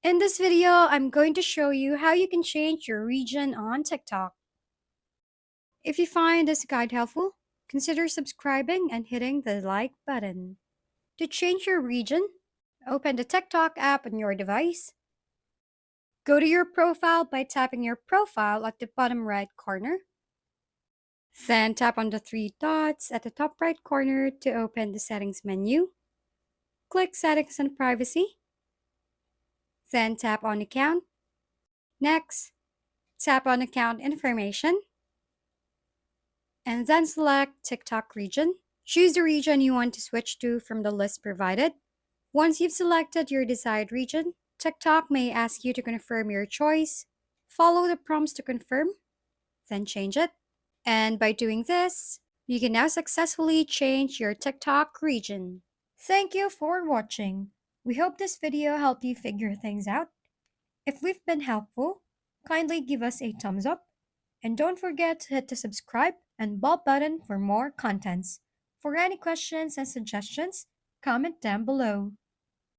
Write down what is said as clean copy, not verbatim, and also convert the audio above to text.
In this video, I'm going to show you how you can change your region on TikTok. If you find this guide helpful, consider subscribing and hitting the like button. To change your region, open the TikTok app on your device. Go to your profile by tapping your profile at the bottom right corner. Then tap on the three dots at the top right corner to open the settings menu. Click Settings and Privacy. Then tap on Account. Next, tap on Account Information. And then select TikTok region. Choose the region you want to switch to from the list provided. Once you've selected your desired region, TikTok may ask you to confirm your choice. Follow the prompts to confirm, then change it. And by doing this, you can now successfully change your TikTok region. Thank you for watching. We hope this video helped you figure things out. If we've been helpful, kindly give us a thumbs up. And don't forget to hit the subscribe and bell button for more contents. For any questions and suggestions, comment down below.